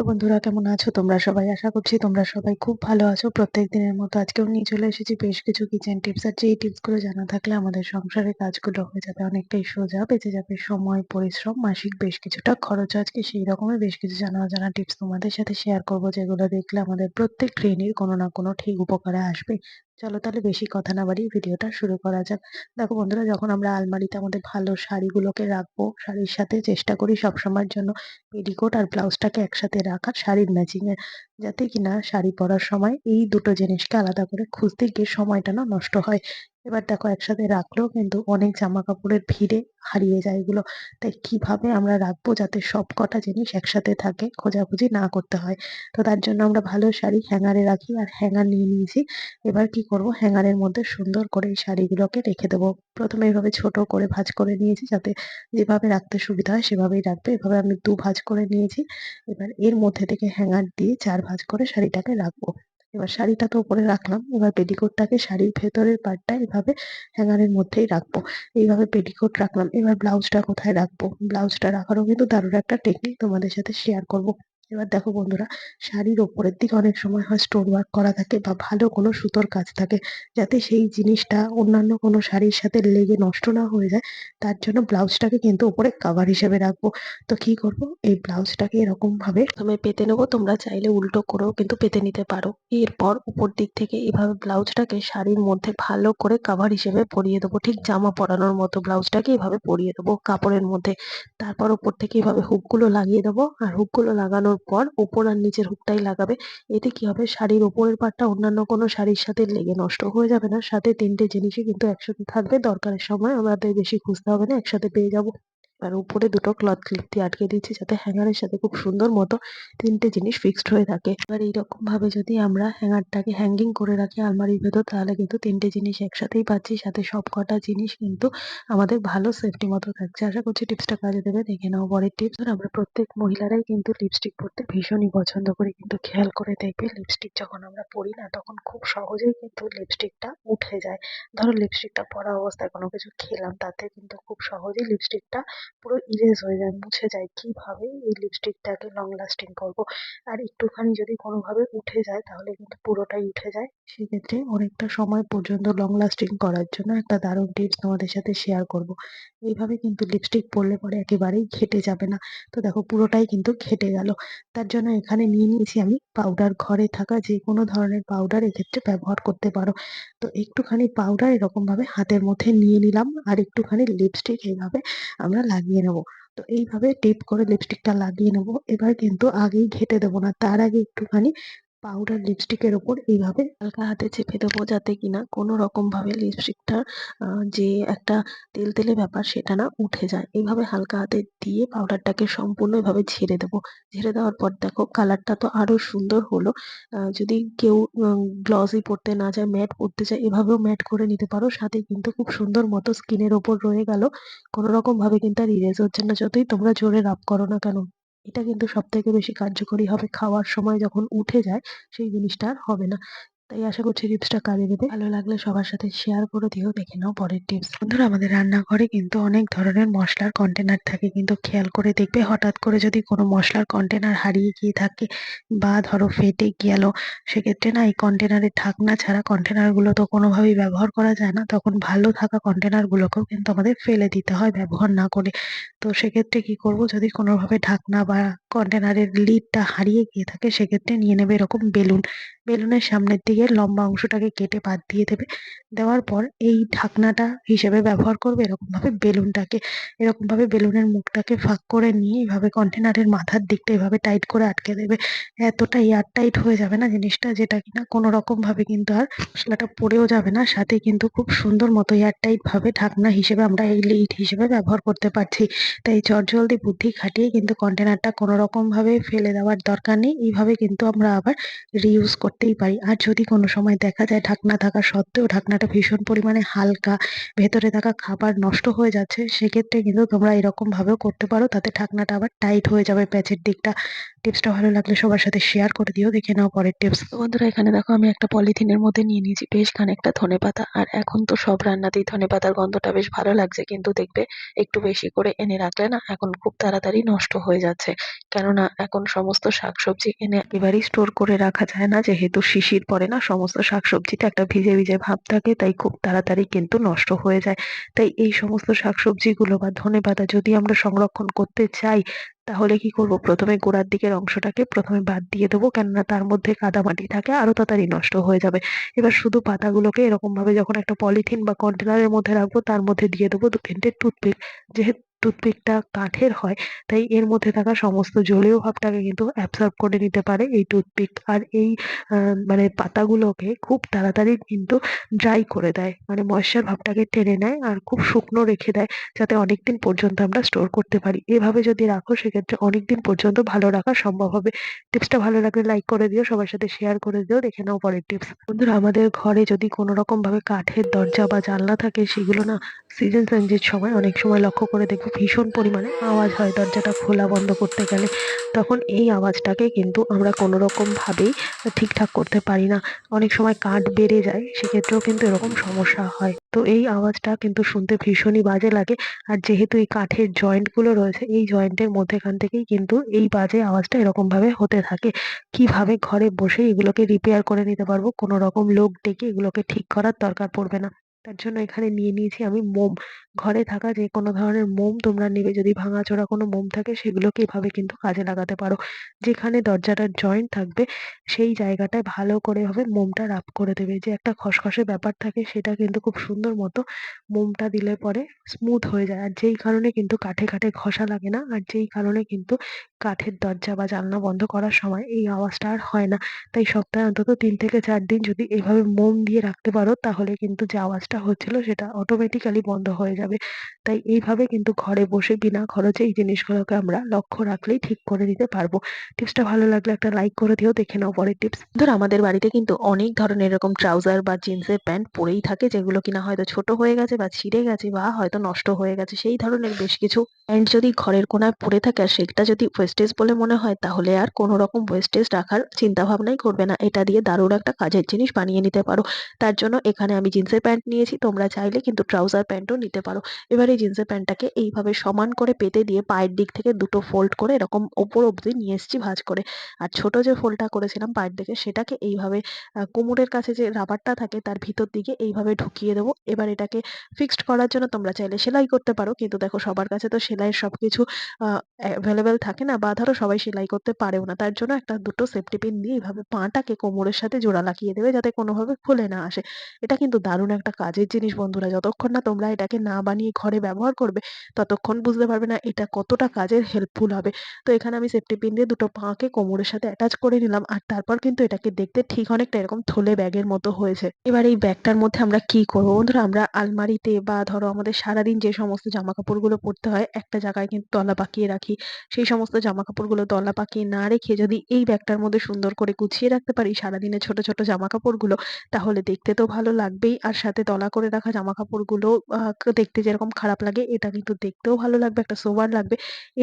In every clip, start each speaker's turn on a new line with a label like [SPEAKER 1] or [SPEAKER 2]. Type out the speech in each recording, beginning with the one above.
[SPEAKER 1] বন্ধুরা, কেমন আছো তোমরা সবাই? আশা করছি তোমরা সবাই খুব ভালো আছো। প্রত্যেক দিনের মতো আজকেও নিয়ে চলে এসেছি বেশ কিছু কিচেন টিপস। আর যেই টিপস গুলো জানা থাকলে আমাদের সংসারের কাজগুলো হয়ে যাবে অনেকটাই সোজা, বেঁচে যাবে সময়, পরিশ্রম, মাসিক বেশ কিছুটা খরচ। আজকে সেই রকমের বেশ কিছু জানা অজানা টিপস তোমাদের সাথে শেয়ার করবো, যেগুলো দেখলে আমাদের প্রত্যেক গৃহিণীর কোনো না কোনো ঠিক উপকারে আসবে। চলো তাহলে বেশি কথা না বাড়িয়ে ভিডিওটা শুরু করা যাক। দেখো বন্ধুরা, যখন আমরা আলমারিতে আমাদের ভালো শাড়িগুলোকে রাখবো, শাড়ির সাথে চেষ্টা করি সবসময়ের জন্য পেটিকোট আর ব্লাউজটাকে একসাথে রাখার, শাড়ির ম্যাচিং এর, যাতে কিনা শাড়ি পরার সময় এই দুটো জিনিসকে আলাদা করে খুঁজতে গিয়ে সময়টা না নষ্ট হয়। এবার দেখো, একসাথে রাখলেও কিন্তু অনেক জামা কাপড়ের ভিড়ে হারিয়ে যায় এগুলো। তাই কিভাবে আমরা রাখবো যাতে সব কটা জিনিস একসাথে থাকে, খোঁজাখুঁজি না করতে হয়। তো তার জন্য আমরা ভালো শাড়ি হ্যাঙ্গারে রাখি, আর হ্যাঙ্গার নিয়ে নিয়েছি। এবার কি করব, হ্যাঙ্গারের মধ্যে সুন্দর করে এই শাড়িগুলোকে রেখে দেবো। প্রথমে এভাবে ছোট করে ভাঁজ করে নিয়েছি, যাতে যেভাবে রাখতে সুবিধা হয় সেভাবেই রাখবে। এভাবে আমি ২ ভাঁজ করে নিয়েছি। এবার এর মধ্যে থেকে হ্যাঙ্গার দিয়ে ৪ ভাঁজ করে শাড়িটাকে রাখবো। এবার শাড়িটা তো উপরে রাখলাম, এবার পেটিকোটটাকে শাড়ির ভেতরের পার্টটা এভাবে হ্যাঙ্গারের মধ্যেই রাখবো। এইভাবে পেটিকোট রাখলাম। এবার ব্লাউজটা কোথায় রাখবো? ব্লাউজটা রাখারও কিন্তু দারুণ একটা টেকনিক তোমাদের সাথে শেয়ার করব। এবার দেখো বন্ধুরা, শাড়ির ওপরের দিকে অনেক সময় হয় স্টোন ওয়ার্ক করা থাকে বা ভালো কোনো সুতোর কাজ থাকে, যাতে সেই জিনিসটা অন্যান্য কোনো শাড়ির সাথে লেগে নষ্ট না হয়ে যায়। তার জন্য ব্লাউজটাকে কিন্তু উপরে কাভার হিসেবে রাখবো। তো কি করব, এই ব্লাউজটাকে এরকম ভাবে প্রথমে পেতে নেবো। তোমরা চাইলে উল্টো করেও কিন্তু পেতে নিতে পারো। এরপর উপর দিক থেকে এভাবে ব্লাউজটাকে শাড়ির মধ্যে ভালো করে কাভার হিসেবে পরিয়ে দেবো, ঠিক জামা পরানোর মতো ব্লাউজটাকে এভাবে পরিয়ে দেবো কাপড়ের মধ্যে। তারপর উপর থেকে এভাবে হুকগুলো লাগিয়ে দেবো, আর হুকগুলো লাগানোর পর উপর আর নিচের হুকটাই লাগাবে। এতে কি হবে, শাড়ির উপরের পাটটা অন্যান্য কোনো শাড়ির সাথে লেগে নষ্ট হয়ে যাবে না, সাথে তিনটে জিনিসই কিন্তু একসাথে থাকবে। দরকারের সময় আমাদের বেশি খুঁজতে হবে না, একসাথে পেয়ে যাবো। আর উপরে দুটো ক্লথ ক্লিপ দিয়ে আটকে দিচ্ছি, যাতে হ্যাঙ্গারের সাথে খুব সুন্দর মতো তিনটে জিনিস ফিক্সড হয়ে থাকে। এবার এইরকম ভাবে যদি আমরা হ্যাঙ্গারটাকে হ্যাঙ্গিং করে রাখি আলমারির ভেতর, তাহলে কিন্তু তিনটে জিনিস একসাথেই পাচ্ছি, সাথে সব কটা জিনিস কিন্তু আমাদের ভালো সেফটি মতো থাকছে। আশা করছি টিপসটা কাজে দেবে। দেখে নাও পরের টিপস। আমরা প্রত্যেক মহিলারাই কিন্তু লিপস্টিক পরতে ভীষণই পছন্দ করি, কিন্তু খেয়াল করে দেখবে লিপস্টিক যখন আমরা পরি না, তখন খুব সহজেই কিন্তু লিপস্টিকটা উঠে যায়। ধরো লিপস্টিকটা পরা অবস্থায় কোনো কিছু খেলাম, তাতে কিন্তু খুব সহজেই লিপস্টিকটা পুরো ইরেজ হয়ে যায়, মুছে যায়। কিভাবে এই লিপস্টিকটাকে লং লাস্টিং করবো? আর একটুখানি যদি কোনোভাবে উঠে যায়, তাহলে কিন্তু পুরোটাই উঠে যায়। সেক্ষেত্রে অনেকটা সময় পর্যন্ত লং লাস্টিং করার জন্য একটা দারুণ টিপস তোমাদের সাথে শেয়ার করব। এইভাবে কিন্তু লিপস্টিক পরলে পরে একেবারেই ঘেটে যাবে না। তো দেখো, পুরোটাই কিন্তু ঘেটে গেল। তার জন্য এখানে নিয়ে নিয়েছি আমি পাউডার। ঘরে থাকা যে কোনো ধরনের পাউডার এক্ষেত্রে ব্যবহার করতে পারো। তো একটুখানি পাউডার এরকম ভাবে হাতের মধ্যে নিয়ে নিলাম, আর একটুখানি লিপস্টিক এইভাবে আমরা লাগিয়ে নেবো। তো এইভাবে টিপ করে লিপস্টিকটা লাগিয়ে নেবো। এবার কিন্তু আগেই ঘেঁটে দেবো না, তার আগে একটুখানি পাউডার লিপস্টিকের ওপর এইভাবে হালকা হাতে চেপে দেবো, যাতে কিনা কোনো রকম ভাবে লিপস্টিকটা যে একটা তেলতেলে ব্যাপার সেটা না উঠে যায়। এইভাবে হালকা হাতে দিয়ে পাউডারটাকে সম্পূর্ণ এভাবে ঝেড়ে দেবো। ঝেড়ে দেওয়ার পর দেখো কালারটা তো আরো সুন্দর হলো। যদি কেউ গ্লসি পড়তে না চায়, ম্যাট পড়তে চায়, এভাবেও ম্যাট করে নিতে পারো। সাথে কিন্তু খুব সুন্দর মতো স্কিনের ওপর রয়ে গেল, কোনো রকম ভাবে কিন্তু আর ইরেজ হচ্ছে না, যতই তোমরা জোরে রাব করো না কেন। এটা কিন্তু সব থেকে বেশি কার্যকরী হবে। খাওয়ার সময় যখন উঠে যায়, সেই জিনিসটা আর হবে না। তাই আশা করছি টিপসটা কাজে দেবে। ভালো লাগলে সবার সাথে শেয়ার করে দিও। দেখে নাও পরের টিপস। বন্ধুরা, আমাদের রান্নাঘরে কিন্তু অনেক ধরনের মশলার কন্টেনার থাকে, কিন্তু খেয়াল করে দেখবে হঠাৎ করে যদি কোনো মশলার কন্টেনার হারিয়ে গিয়ে থাকে বা ধরো ফেটে গেল, সেক্ষেত্রে না এই কন্টেনারের ঢাকনা ছাড়া কন্টেনার গুলো তো কোনোভাবেই ব্যবহার করা যায় না। তখন ভালো থাকা কন্টেনার গুলোকেও কিন্তু আমাদের ফেলে দিতে হয় ব্যবহার না করে। তো সেক্ষেত্রে কি করব, যদি কোনোভাবে ঢাকনা বা কন্টেনারের লিডটা হারিয়ে গিয়ে থাকে, সেক্ষেত্রে নিয়ে নেবে এরকম বেলুন। বেলুনের সামনের দিকে লম্বা অংশটাকে কেটে বাদ দিয়ে দেবে। দেওয়ার পর এই ঢাকনাটা হিসেবে ব্যবহার করবে এরকম ভাবে বেলুনটাকে। এরকম ভাবে বেলুনের মুখটাকে ফাঁক করে নিয়ে এইভাবে কন্টেনারের মাথার দিকটা এভাবে টাইট করে আটকে দেবে। এতটা এয়ার টাইট হয়ে যাবে না জিনিসটা, যেটা কিনা কোনো রকম ভাবে কিন্তু আর মশলাটা পড়েও যাবে না, সাথে কিন্তু খুব সুন্দর মতো এয়ার টাইট ভাবে ঢাকনা হিসেবে আমরা এই লিড হিসেবে ব্যবহার করতে পারছি। তাই চটজলদি বুদ্ধি খাটিয়ে কিন্তু কন্টেনারটা কোনো রকম ভাবে ফেলে দেওয়ার দরকার নেই। এইভাবে কিন্তু আমরা আবার রিউজ করতেই পারি। আর যদি কোনো সময় দেখা যায় ঢাকনা থাকা সত্ত্বেও ঢাকনাটা ভীষণ পরিমাণে হালকা, ভেতরে থাকা খাবার নষ্ট হয়ে যাচ্ছে, সেক্ষেত্রে কিন্তু তোমরা এরকম ভাবেও করতে পারো। তাতে ঢাকনাটা আবার টাইট হয়ে যাবে প্যাচের দিকটা। টিপসটা ভালো লাগলে সবার সাথে শেয়ার করে দিও। দেখে নাও পরের টিপস। তো বন্ধুরা, এখানে দেখো আমি একটা পলিথিনের মধ্যে নিয়ে নিয়েছি বেশ খানিকটা ধনেপাতা। আর এখন তো সব রান্নাতেই ধনেপাতার গন্ধটা বেশ ভালো লাগছে, কিন্তু দেখবে একটু বেশি করে এনে রাখলে না এখন খুব তাড়াতাড়ি নষ্ট হয়ে যাচ্ছে। কেননা এখন সমস্ত শাকসবজি এনে একেবারেই স্টোর করে রাখা যায় না, যেহেতু শিশির পড়ে না, সমস্ত শাকসবজিতে একটা ভিজে ভিজে ভাব থাকে, তাই খুব তাড়াতাড়ি কিন্তু নষ্ট হয়ে যায়। তাই এই সমস্ত শাকসবজিগুলো বা ধনেপাতা যদি আমরা সংরক্ষণ করতে চাই, তাহলে কি করব, প্রথমে গোড়ার দিকের অংশটাকে প্রথমে বাদ দিয়ে দেবো, কেননা তার মধ্যে কাদামাটি থাকে, আরো তাড়াতাড়ি নষ্ট হয়ে যাবে। এবার শুধু পাতাগুলোকে এরকম ভাবে যখন একটা পলিথিন বা কন্টেনারের মধ্যে রাখবো, তার মধ্যে দিয়ে দেবো 2-3টে টুথপিক। যেহেতু টুথপিকটা কাঠের হয়, তাই এর মধ্যে থাকা সমস্ত জলীয় ভাবটাকে কিন্তু অ্যাবসর্ব করে নিতে পারে এই টুথপিক। আর এই মানে পাতাগুলোকে খুব তাড়াতাড়ি কিন্তু ড্রাই করে দেয়, মানে ময়েশ্চার ভাবটাকে টেনে নেয় আর খুব শুকনো রেখে দেয়, যাতে অনেকদিন পর্যন্ত আমরা স্টোর করতে পারি। এভাবে যদি রাখো, সেক্ষেত্রে অনেকদিন পর্যন্ত ভালো রাখা সম্ভব হবে। টিপসটা ভালো লাগলে লাইক করে দিও, সবার সাথে শেয়ার করে দিও। দেখে নাও পরের টিপস। বন্ধুরা, আমাদের ঘরে যদি কোনো রকম ভাবে কাঠের দরজা বা জানলা থাকে, সেগুলো না সিজন চেঞ্জের সময় অনেক সময় লক্ষ্য করে দেখবে ভীষণ পরিমাণে আওয়াজ হয় দরজাটা খোলা বন্ধ করতে গেলে। তখন এই আওয়াজটাকে কিন্তু আমরা কোনো রকম ভাবেই ঠিকঠাক করতে পারি না। অনেক সময় কাঠ বেড়ে যায়, সেক্ষেত্রেও কিন্তু এরকম সমস্যা হয়। তো এই আওয়াজটা কিন্তু শুনতে ভীষণই বাজে লাগে। আর যেহেতু এই কাঠের জয়েন্ট গুলো রয়েছে, এই জয়েন্টের মধ্যেখান থেকেই কিন্তু এই বাজে আওয়াজটা এরকম ভাবে হতে থাকে। কিভাবে ঘরে বসে এগুলোকে রিপেয়ার করে নিতে পারবো, কোনো রকম লোক ডেকে এগুলোকে ঠিক করার দরকার পড়বে না। তার জন্য এখানে নিয়ে নিয়েছি আমি মোম। ঘরে থাকা যে কোনো ধরনের মোম তোমরা নেবে, যদি ভাঙাচোরা কোনো মোম থাকে সেগুলোকে এভাবে কিন্তু কাজে লাগাতে পারো। যেখানে দরজাটার জয়েন্ট থাকবে, সেই জায়গাটায় ভালো করে এভাবে মোমটা রাব করে দেবে। যে একটা খসখসে ব্যাপার থাকে, সেটা কিন্তু খুব সুন্দর মতো মোমটা দিলে পরে স্মুথ হয়ে যায়। আর যেই কারণে কিন্তু কাঠে কাঠে ঘষা লাগে না, আর যেই কারণে কিন্তু কাঠের দরজা বা জানলা বন্ধ করার সময় এই আওয়াজটা আর হয় না। তাই সপ্তাহে অন্তত 3 থেকে 4 দিন যদি এভাবে মোম দিয়ে রাখতে পারো, তাহলে কিন্তু যে আওয়াজটা হচ্ছিল সেটা অটোমেটিক্যালি বন্ধ হয়ে যাবে। তাই এইভাবে কিন্তু ঘরে বসে বিনা খরচে এই জিনিসগুলোকে আমরা লক্ষ্য রাখলেই ঠিক করে দিতে পারবো। টিপসটা ভালো লাগলে একটা লাইক করে দিও। দেখে নাও পরের টিপস। ধর, আমাদের বাড়িতে কিন্তু অনেক ধরনের এরকম ট্রাউজার বা জিন্সের প্যান্ট পরেই থাকে, যেগুলো কিনা হয়তো ছোট হয়ে গেছে বা ছিঁড়ে গেছে বা হয়তো নষ্ট হয়ে গেছে। সেই ধরনের বেশ কিছু প্যান্ট যদি ঘরের কোনায় পড়ে থাকে আর সেটা যদি ওয়েস্টেজ বলে মনে হয়, তাহলে আর কোনো রকম ওয়েস্টেজ রাখার চিন্তা ভাবনাই করবে না। এটা দিয়ে দারুণ একটা কাজের জিনিস বানিয়ে নিতে পারো। তার জন্য এখানে আমি জিন্সের প্যান্ট নিয়েছি, তোমরা চাইলে কিন্তু ট্রাউজার প্যান্টও নিতে পারো। এবার এই জিন্সের প্যান্টটাকে এইভাবে সমান করে পেতে দিয়ে পায়ের দিক থেকে দুটো ফোল্ড করে এরকম ওপর অব্দি নিয়ে এসেছি ভাঁজ করে। আর ছোট যে ফোল্ডটা করেছিলাম পায়ের দিকে, সেটাকে এইভাবে কোমরের কাছে যে রাবারটা থাকে তার ভিতর দিকে এইভাবে ঢুকিয়ে দেবো। এবার এটাকে ফিক্সড করার জন্য তোমরা চাইলে সেলাই করতে পারো, কিন্তু দেখো সবার কাছে তো সেলাইয়ের সবকিছু অ্যাভেলেবেল থাকে না, বা ধরো সবাই সেলাই করতে পারেও না। তার জন্য একটা দুটো সেফটি পিন দিয়ে এইভাবে পাটাকে কোমরের সাথে জোড়া লাগিয়ে দেবে, যাতে কোনোভাবে খুলে না আসে। এটা কিন্তু দারুণ একটা কাজের জিনিস বন্ধুরা। যতক্ষণ না তোমরা এটাকে না বানিয়ে ঘরে ব্যবহার করবে, ততক্ষণ বুঝতে পারবে না এটা কতটা কাজের হেল্পফুল হবে। তো এখানে আমি সেফটি পিন দিয়ে দুটো পাকে কোমরের সাথে অ্যাটাচ করে নিলাম, আর তারপর কিন্তু এটাকে দেখতে ঠিক অনেকটা এরকম থলে ব্যাগের মতো হয়েছে। এবার এই ব্যাগটার মধ্যে আমরা কি করবো বন্ধুরা, আমরা আলমারিতে বা ধরো আমাদের সারাদিন যে সমস্ত জামা কাপড়গুলো পরতে হয়, একটা জায়গায় কিন্তু তলা পাকিয়ে রাখি। সেই সমস্ত জামা কাপড়গুলো তলা পাকিয়ে না রেখে যদি এই ব্যাগটার মধ্যে সুন্দর করে গুছিয়ে রাখতে পারি সারাদিনের ছোট ছোট জামা কাপড়গুলো, তাহলে দেখতে তো ভালো লাগবেই, আর সাথে তলা করে রাখা জামা কাপড়গুলো দেখতে যেরকম খারাপ লাগে, এটা কিন্তু দেখতেও ভালো লাগবে, একটা সোবার লাগবে।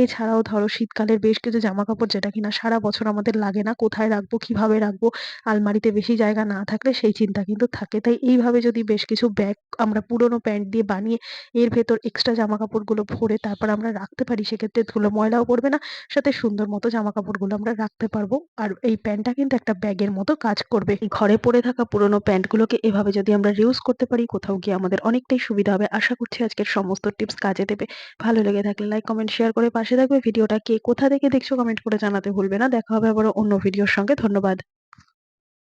[SPEAKER 1] এছাড়াও ধরো শীতকালের বেশ কিছু জামা কাপড় যেটা কিনা সারা বছর আমাদের লাগে না, কোথায় রাখবো, কিভাবে রাখবো, আলমারিতে বেশি জায়গা না থাকলে সেই চিন্তা কিন্তু থাকে। তাই এইভাবে যদি বেশ কিছু ব্যাগ আমরা পুরোনো প্যান্ট দিয়ে বানিয়ে এর ভেতর এক্সট্রা জামা কাপড়গুলো ভরে তারপর আমরা রাখতে পারি, সেক্ষেত্রে ধুলো ময়লাও পড়বে না, সাথে সুন্দর মতো জামা কাপড়গুলো আমরা রাখতে পারবো। আর এই প্যান্টটা কিন্তু একটা ব্যাগের মতো কাজ করবে। এই ঘরে পড়ে থাকা পুরোনো প্যান্টগুলোকে এভাবে যদি আমরা রিউজ করতে পারি, কোথাও গিয়ে আমাদের অনেকটাই সুবিধা হবে। আশা করছি আজকের সমস্ত টিপস কাজে দেবে। ভালো লেগে থাকলে লাইক, কমেন্ট, শেয়ার করে পাশে থাকবে। ভিডিওটা কে কোথা থেকে দেখছো কমেন্ট করে জানাতে ভুলবে না। দেখা হবে আবার অন্য ভিডিওর সঙ্গে। ধন্যবাদ।